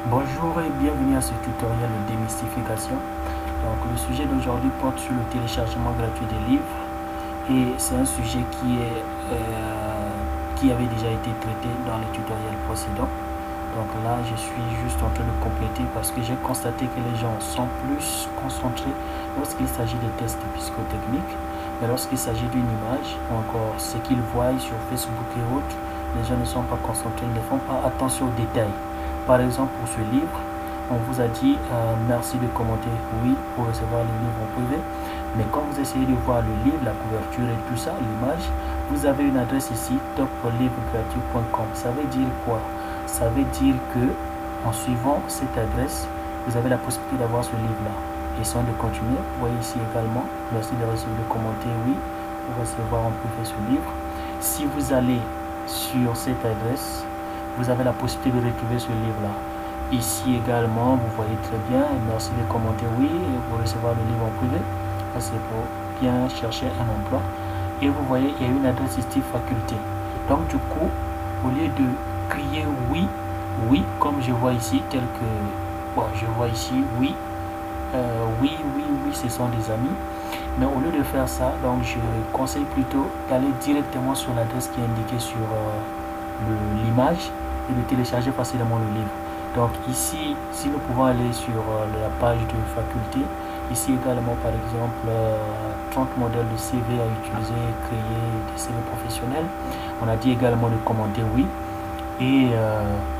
Bonjour et bienvenue à ce tutoriel de démystification. Donc le sujet d'aujourd'hui porte sur le téléchargement gratuit des livres et c'est un sujet qui avait déjà été traité dans les tutoriels précédents. Donc là je suis juste en train de compléter parce que j'ai constaté que les gens sont plus concentrés lorsqu'il s'agit des tests psychotechniques, mais lorsqu'il s'agit d'une image ou encore ce qu'ils voient sur Facebook et autres, les gens ne sont pas concentrés, ils ne font pas attention aux détails. Par exemple, pour ce livre, on vous a dit merci de commenter oui pour recevoir le livre en privé. Mais quand vous essayez de voir le livre, la couverture et tout ça, l'image, vous avez une adresse ici, toplivregratuit.com. Ça veut dire quoi? Ça veut dire que en suivant cette adresse, vous avez la possibilité d'avoir ce livre-là. Essayons de continuer. Vous voyez ici également, merci de commenter oui pour recevoir en privé ce livre. Si vous allez sur cette adresse, vous avez la possibilité de retrouver ce livre-là. Ici également, vous voyez très bien, merci de commenter oui et pour recevoir le livre en privé. C'est pour bien chercher un emploi. Et vous voyez, il y a une adresse ici faculté. Donc du coup, au lieu de crier oui, oui, comme je vois ici, tel que je vois ici, oui, oui, ce sont des amis. Mais au lieu de faire ça, donc je conseille plutôt d'aller directement sur l'adresse qui est indiquée sur l'image et de télécharger facilement le livre. Donc ici, si nous pouvons aller sur la page de faculté, ici également par exemple 30 modèles de CV à utiliser, créer des CV professionnels. On a dit également de commenter oui. Et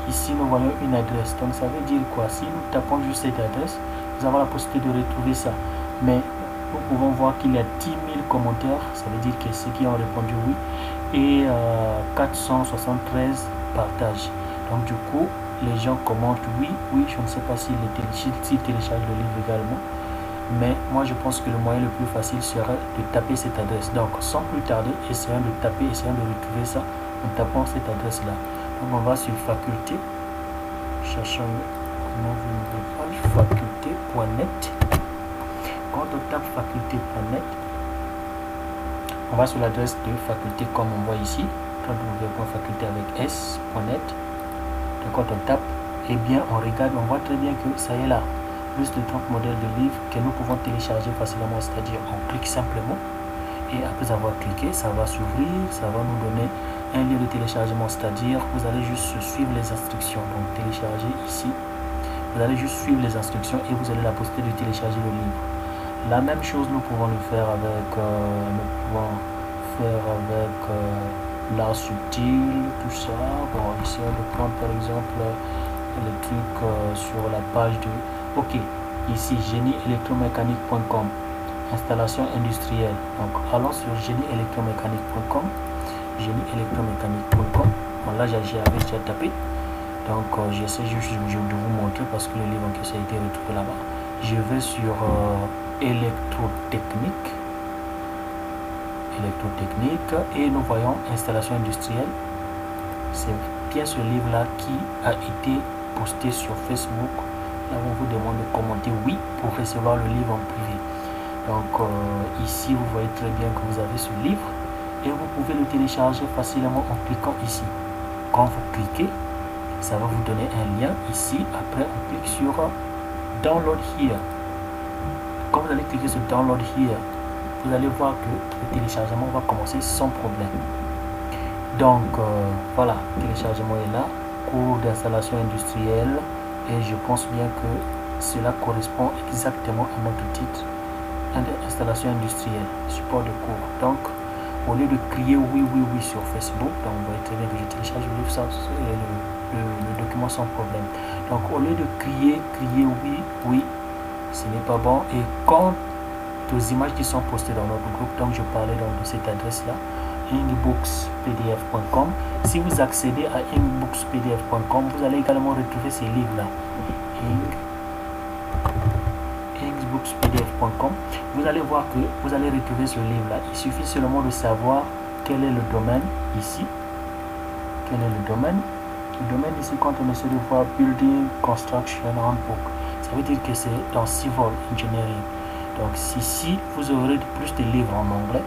ici nous voyons une adresse. Donc ça veut dire quoi? Si nous tapons juste cette adresse, nous avons la possibilité de retrouver ça. Mais nous pouvons voir qu'il y a 10 000 commentaires, ça veut dire que ceux qui ont répondu oui, et 473 partages. Donc du coup, les gens commentent oui, je ne sais pas s'ils téléchargent le livre également. Mais moi je pense que le moyen le plus facile serait de taper cette adresse. Donc sans plus tarder, essayons de retrouver ça en tapant cette adresse là. Donc on va sur faculté, cherchons une nouvelle page, faculté.net. Quand on tape faculté.net, on va sur l'adresse de faculté comme on voit ici, www.faculté avec s.net. Donc quand on tape, eh bien on regarde, on voit très bien que ça y est là, plus de 30 modèles de livres que nous pouvons télécharger facilement, c'est-à-dire on clique simplement et après avoir cliqué, ça va s'ouvrir, ça va nous donner un lien de téléchargement, c'est-à-dire vous allez juste suivre les instructions. Donc télécharger ici, vous allez juste suivre les instructions et vous avez la possibilité de télécharger le livre. La même chose nous pouvons le faire avec l'art subtil, tout ça. Bon, ici on peut prendre par exemple les trucs sur la page de ici génieélectromécanique.com, installation industrielle. Donc allons sur génieélectromécanique.com, bon là j'avais déjà tapé. Donc j'essaie juste de vous montrer parce que le livre en question a été retrouvé là-bas. Je vais sur électrotechnique et nous voyons installation industrielle. C'est bien ce livre là qui a été posté sur Facebook. Là on vous demande de commenter oui pour recevoir le livre en privé. Donc ici vous voyez très bien que vous avez ce livre et vous pouvez le télécharger facilement en cliquant ici. Quand vous cliquez, ça va vous donner un lien ici. Après on clique sur download here. Quand vous allez cliquer sur download here, vous allez voir que le téléchargement va commencer sans problème. Donc voilà, le téléchargement est là, cours d'installation industrielle, et je pense bien que cela correspond exactement à notre titre, installation industrielle, support de cours. Donc au lieu de crier oui sur Facebook, donc vous voyez très bien que je télécharge le livre, le document sans problème. Donc au lieu de crier oui, ce n'est pas bon. Et quant aux images qui sont postées dans notre groupe, donc je parlais donc de cette adresse là, inbookspdf.com. Si vous accédez à inbookspdf.com, vous allez également retrouver ces livres là, inbookspdf.com. vous allez voir que vous allez retrouver ce livre là. Il suffit seulement de savoir quel est le domaine ici. Quel est le domaine ici, quand on essaie de voir Building Construction Handbook, ça veut dire que c'est dans Civil Engineering. Donc ici vous aurez plus de livres en anglais.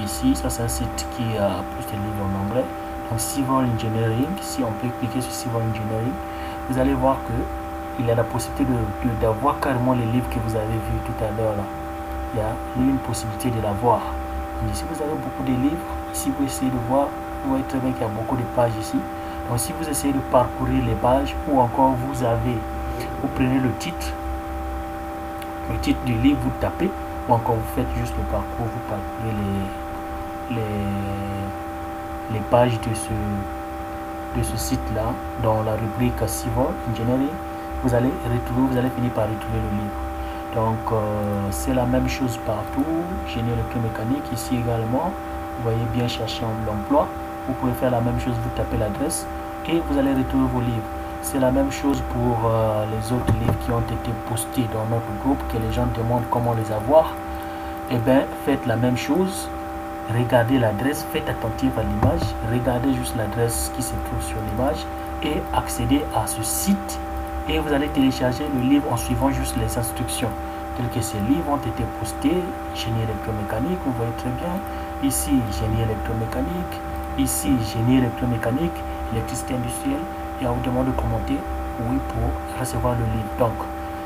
Ici ça c'est un site qui a plus de livres en anglais. Donc Civil Engineering, si on peut cliquer sur Civil Engineering, vous allez voir que il y a la possibilité d'avoir carrément les livres que vous avez vus tout à l'heure là. Il y a une possibilité de l'avoir. Si vous avez beaucoup de livres, ici vous essayez de voir, vous voyez très bien qu'il y a beaucoup de pages ici. Donc si vous essayez de parcourir les pages, ou encore vous prenez le titre du livre, vous tapez, ou encore vous faites juste le parcours, vous parcourez les pages de ce site-là, dans la rubrique Civil Engineering, vous allez finir par retrouver le livre. Donc c'est la même chose partout. Génie électromécanique ici également, vous voyez bien chercher l'emploi, vous pouvez faire la même chose, vous tapez l'adresse et vous allez retrouver vos livres. C'est la même chose pour les autres livres qui ont été postés dans notre groupe, que les gens demandent comment les avoir. Et bien faites la même chose, regardez l'adresse, faites attentif à l'image, regardez juste l'adresse qui se trouve sur l'image et accédez à ce site. Et vous allez télécharger le livre en suivant juste les instructions telles que ces livres ont été postés. Génie électromécanique, vous voyez très bien ici génie électromécanique, ici génie électromécanique, électricité industrielle, et on vous demande de commenter oui pour recevoir le livre. Donc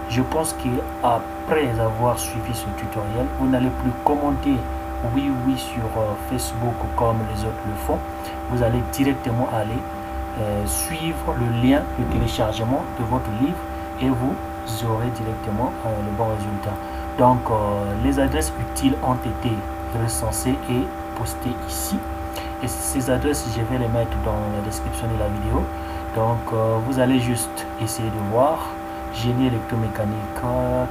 je pense qu'après avoir suivi ce tutoriel, vous n'allez plus commenter oui sur Facebook comme les autres le font. Vous allez directement aller suivre le lien de téléchargement de votre livre et vous aurez directement le bon résultat. Donc les adresses utiles ont été recensées et postées ici, et ces adresses je vais les mettre dans la description de la vidéo. Donc vous allez juste essayer de voir génie électromécanique,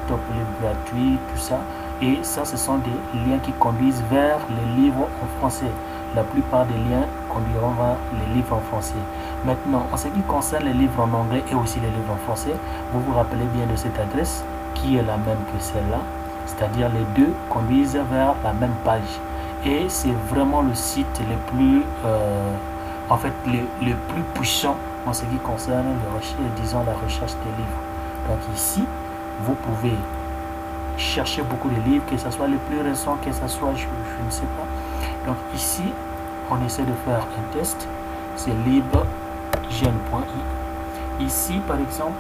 top livre gratuit, tout ça, et ça ce sont des liens qui conduisent vers les livres en français. La plupart des liens conduiront vers les livres en français. Maintenant, en ce qui concerne les livres en anglais et aussi les livres en français, vous vous rappelez bien de cette adresse qui est la même que celle-là, c'est-à-dire les deux conduisent vers la même page. Et c'est vraiment le site le plus, le plus puissant en ce qui concerne la recherche des livres. Donc ici, vous pouvez chercher beaucoup de livres, que ce soit les plus récents, que ce soit, je ne sais pas. Donc ici, on essaie de faire un test, c'est libgen.i. Ici, par exemple,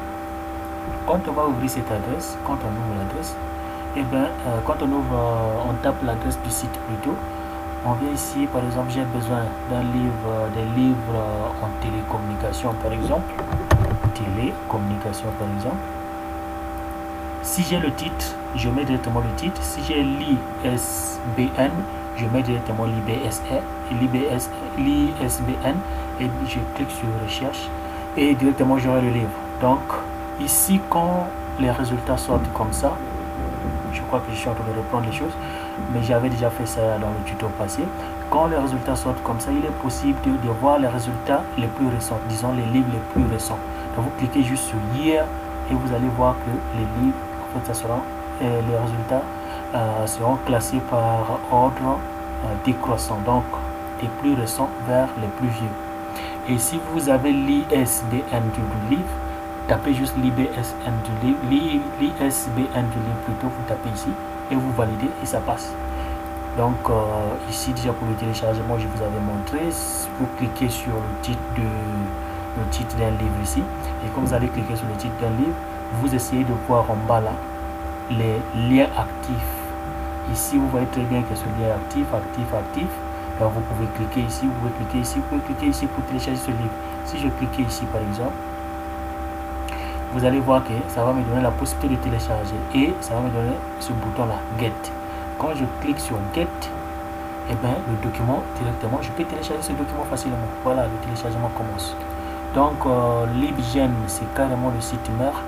quand on va ouvrir cette adresse, quand on ouvre l'adresse, et bien, quand on tape l'adresse du site plutôt, on vient ici, par exemple, j'ai besoin des livres en télécommunication, par exemple. Télécommunication, par exemple. Si j'ai le titre, je mets directement le titre. Si j'ai l'ISBN, je mets directement l'ISBN et je clique sur recherche et directement j'aurai le livre. Donc ici, quand les résultats sortent comme ça, je crois que je suis en train de reprendre les choses, mais j'avais déjà fait ça dans le tuto passé. Quand les résultats sortent comme ça, il est possible de voir les résultats les plus récents, disons les livres les plus récents. Donc vous cliquez juste sur Year et vous allez voir que les livres, en fait, ça sera les résultats seront classés par ordre décroissant, donc des plus récents vers les plus vieux. Et si vous avez l'ISBN du livre, tapez juste l'ISBN du livre, plutôt, vous tapez ici et vous validez et ça passe. Donc ici déjà pour le téléchargement, je vous avais montré, vous cliquez sur le titre d'un livre ici, et quand vous allez cliquer sur le titre d'un livre, vous essayez de voir en bas là les liens actifs. Ici vous voyez très bien que ce lien est actif. Donc vous pouvez cliquer ici, vous pouvez cliquer ici, vous pouvez cliquer ici pour télécharger ce livre. Si je clique ici par exemple, vous allez voir que ça va me donner la possibilité de télécharger et ça va me donner ce bouton là, Get. Quand je clique sur Get, et bien le document directement, je peux télécharger ce document facilement. Voilà, le téléchargement commence. Donc Libgen, c'est carrément le site mère,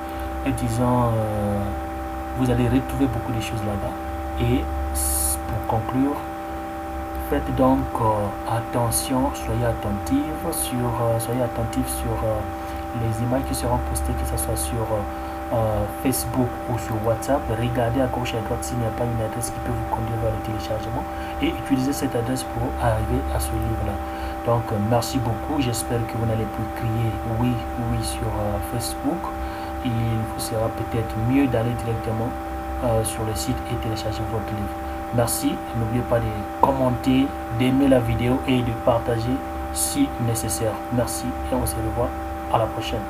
et disons vous allez retrouver beaucoup de choses là-bas. Et pour conclure, faites donc attention, soyez attentifs sur les images qui seront postées, que ce soit sur Facebook ou sur WhatsApp. Regardez à gauche et à droite s'il n'y a pas une adresse qui peut vous conduire vers le téléchargement et utilisez cette adresse pour arriver à ce livre-là. Donc merci beaucoup, j'espère que vous n'allez plus crier oui sur Facebook. Il vous sera peut-être mieux d'aller directement sur le site et télécharger votre livre. Merci, n'oubliez pas de commenter, d'aimer la vidéo et de partager si nécessaire. Merci et on se revoit à la prochaine.